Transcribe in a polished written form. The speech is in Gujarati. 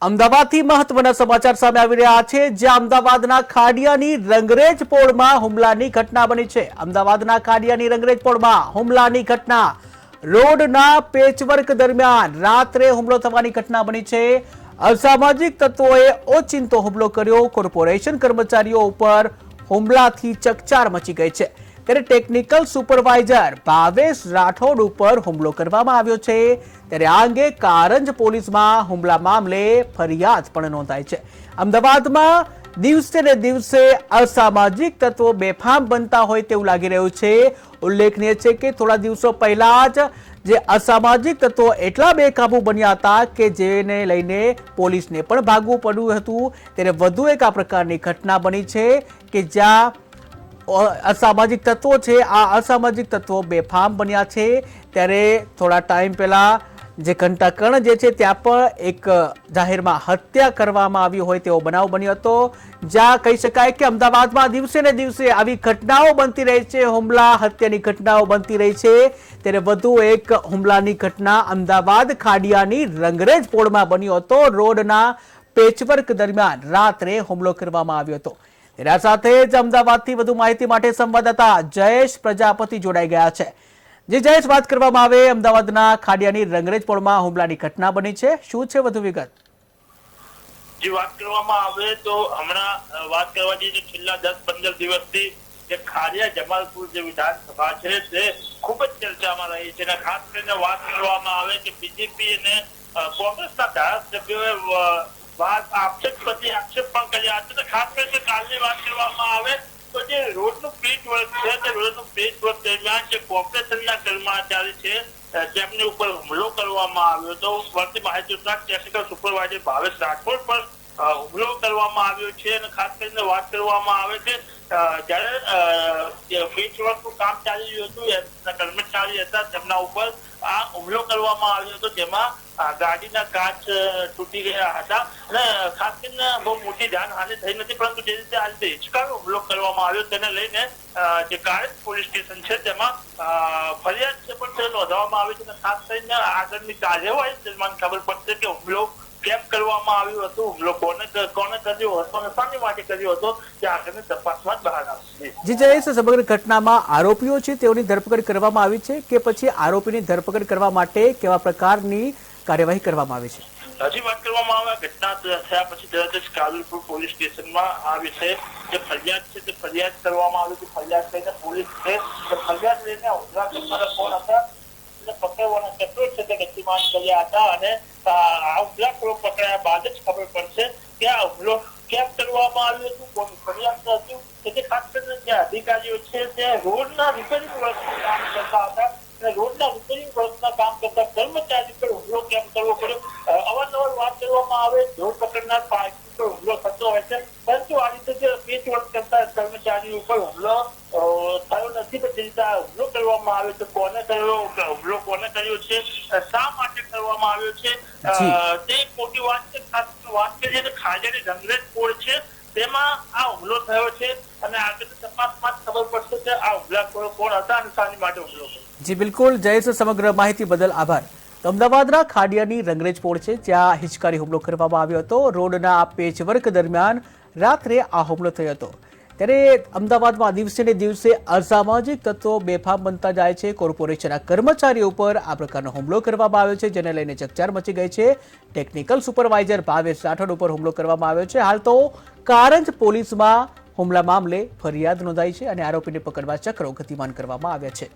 અમદાવાદથી મહત્વના સમાચાર સામે આવી રહ્યા છે, જ્યાં અમદાવાદના ખાડિયાની રંગરેજ પોળમાં હુમલાની ઘટના બની છે। અમદાવાદના ખાડિયાની રંગરેજ પોળમાં હુમલાની ઘટના રોડના પેચવર્ક દરમિયાન રાત્રે હુમલો થવાની ઘટના બની છે। અસામાજિક તત્વોએ ઓચિંતો હુમલો કર્યો। કોર્પોરેશન કર્મચારીઓ ઉપર હુમલાથી ચકચાર મચી ગઈ છે। ત્યારે ટેકનિકલ સુપરવાઇઝર ભાવેશ રાઠોડ ઉપર હુમલો કરવામાં આવ્યો છે। ત્યારે આ અંગે કારંજ પોલીસમાં હુમલા મામલે ફરિયાદ પણ નોંધાઈ છે। અમદાવાદમાં દિવસે ને દિવસે અસામાજિક તત્વો બેફામ બનતા હોય તેવું લાગી રહ્યું છે। ઉલ્લેખનીય છે કે થોડા દિવસો પહેલા જ જે અસામાજિક તત્વો એટલા બેકાબુ બન્યા હતા કે જેને લઈને પોલીસને પણ ભાગવું પડ્યું હતું। ત્યારે વધુ એક આ પ્રકારની ઘટના બની છે કે જ્યાં અસામાજિક તત્વો છે, આ અસામાજિક તત્વો બેફામ બન્યા છે। ત્યારે થોડા ટાઈમ પહેલા જે ઘંટાકર્ણ જે છે ત્યાં પણ એક જાહેરમાં હત્યા કરવામાં આવી હોય તેવો બનાવ બન્યો હતો, જ્યાં કહી શકાય કે અમદાવાદમાં દિવસે ને દિવસે આવી ઘટનાઓ બનતી રહી છે। હુમલા હત્યાની ઘટનાઓ બનતી રહી છે। ત્યારે વધુ એક હુમલાની ઘટના અમદાવાદ ખાડિયાની રંગરેજ પોળમાં બન્યો હતો। રોડના પેચવર્ક દરમિયાન રાત્રે હુમલો કરવામાં આવ્યો હતો। તેના સાથે જ અમદાવાદથી વધુ માહિતી માટે સંવાદદાતા જયેશ પ્રજાપતિ જોડાઈ ગયા છે। જે જયેશ, વાત કરવામાં આવે અમદાવાદના ખાડિયાની રંગરેજ પોળમાં હુમલાની ઘટના બની છે, શું છે વધુ વિગત? જે વાત કરવામાં આવે તો હમણાં વાત કરવા જઈએ તો છેલ્લા 10-15 દિવસથી જે ખાડિયા જમાલપુર જે વિધાનસભા છે તે ખૂબ જ ચર્ચામાં રહી છે। અને ખાસ કરીને વાત કરવામાં આવે કે બીજેપી અને કોંગ્રેસના ધારાસભ્યોએ આક્ષેપ પણ કર્યા હતા। ખાસ કરીને કાલની વાત કરવામાં આવે તો જે રોડનું પેચ વર્ક છે તે રોડનું પેચ વર્ક દરમિયાન જે કોર્પોરેશનના કર્મચારી છે તેમની ઉપર હુમલો કરવામાં આવ્યો હતો। મળતી માહિતી અનુસાર ટેકનિકલ સુપરવાઇઝર ભાવેશ રાઠોડ પર હુમલો કરવામાં આવ્યો છે। અને ખાસ કરીને વાત કરવામાં આવે કે જયારે પેચ વર્કનું કામ ચાલી રહ્યું હતું, કર્મચારી હતા તેમના ઉપર આ હુમલો કરવામાં આવ્યો હતો, જેમાં ગાડીના કાચ તૂટી ગયા હતા। અને ખાસ કરીને બહુ મોટી જાનહાનિ થઈ નથી, પરંતુ જે રીતે આ રીતે હિંચકાનો હુમલો કરવામાં આવ્યો તેને લઈને જે કારંજ પોલીસ સ્ટેશન છે તેમાં ફરિયાદ પણ નોંધવામાં આવી છે। અને ખાસ કરીને આગળની કાર્યવાહી દરમિયાન ખબર પડશે કે હુમલો કેમ કરવામાં આવ્યું હતું, હુમલો કોને કર્યો હતો અને શાની માટે કર્યો હતો, તે આગળની તપાસમાં જ બહાર આવશે। જી જયેશ, સમગ્ર ઘટનામાં આરોપીઓ છે તેઓની ધરપકડ કરવામાં આવી છે કે પછી આરોપીની ધરપકડ કરવા માટે કેવા પ્રકારની કાર્યવાહી કરવામાં આવી છે? હજી વાત કરવામાં આવે ઘટના થયા પછી તરત જ કાલુપુર પોલીસ સ્ટેશનમાં આ વિશે જે ફરિયાદ છે તે ફરિયાદ કરવામાં આવી હતી। ફરિયાદ લઈને પોલીસ છે તે ફરિયાદ લઈને હુમલા કરનારા કોણ હતા અને પકડવાના કેટલો છે તે ગતિમાન કર્યા હતા। અને આ હુમલાખોરો પકડાયા બાદ જ ખબર પડશે કે આ હુમલો કેમ કરવામાં આવ્યો હતું, કોની ફરિયાદ હતી। તેથી ખાસ કરીને જે અધિકારીઓ છે તે રોડના રિપેરિંગ વર્કનું કામ કરતા હતા અને રોડના રિપેરિંગ વર્કના કામ કરતા કર્મચારી પર હુમલો કેમ કરવો પડ્યો। અવારનવાર વાત કરવામાં આવે રોડ પકડનાર પાર્ટી પર હુમલો થતો હોય છે, પરંતુ આ રીતે જે પેચ વર્ક કરતા કર્મચારીઓ ઉપર હુમલો થયો નથી। પણ જે રીતે હુમલો કરવામાં આવ્યો છે, કોને કર્યો, હુમલો કોને કર્યો છે, શા માટે કરવામાં આવ્યો છે, તે એક મોટી વાત છે। ખાસ વાત કરીએ તો ખાડિયાની રંગરેજ પોળ છે તેમાં આ હુમલો થયો છે અને આગળની તપાસમાં જ ખબર પડશે કે આ હુમલાખોરો કોણ હતા અને શાની માટે હુમલો કર્યો। જી બિલકુલ જયેશ, સમગ્ર માહિતી બદલ આભાર। તો અમદાવાદના ખાડિયાની રંગરેજ પોળ છે જ્યાં હિચકારી હુમલો કરવામાં આવ્યો હતો। રોડના પેચવર્ક દરમિયાન રાત્રે આ હુમલો થયો હતો। ત્યારે અમદાવાદમાં દિવસે ને દિવસે અસામાજિક તત્વો બેફામ બનતા જાય છે। કોર્પોરેશનના કર્મચારીઓ ઉપર આ પ્રકારનો હુમલો કરવામાં આવ્યો છે, જેને લઈને ચકચાર મચી ગઈ છે। ટેકનિકલ સુપરવાઇઝર ભાવેશ રાઠોડ ઉપર હુમલો કરવામાં આવ્યો છે। હાલ તો કારંજ પોલીસમાં હુમલા મામલે ફરિયાદ નોંધાઈ છે અને આરોપીને પકડવા ચક્રો ગતિમાન કરવામાં આવ્યા છે।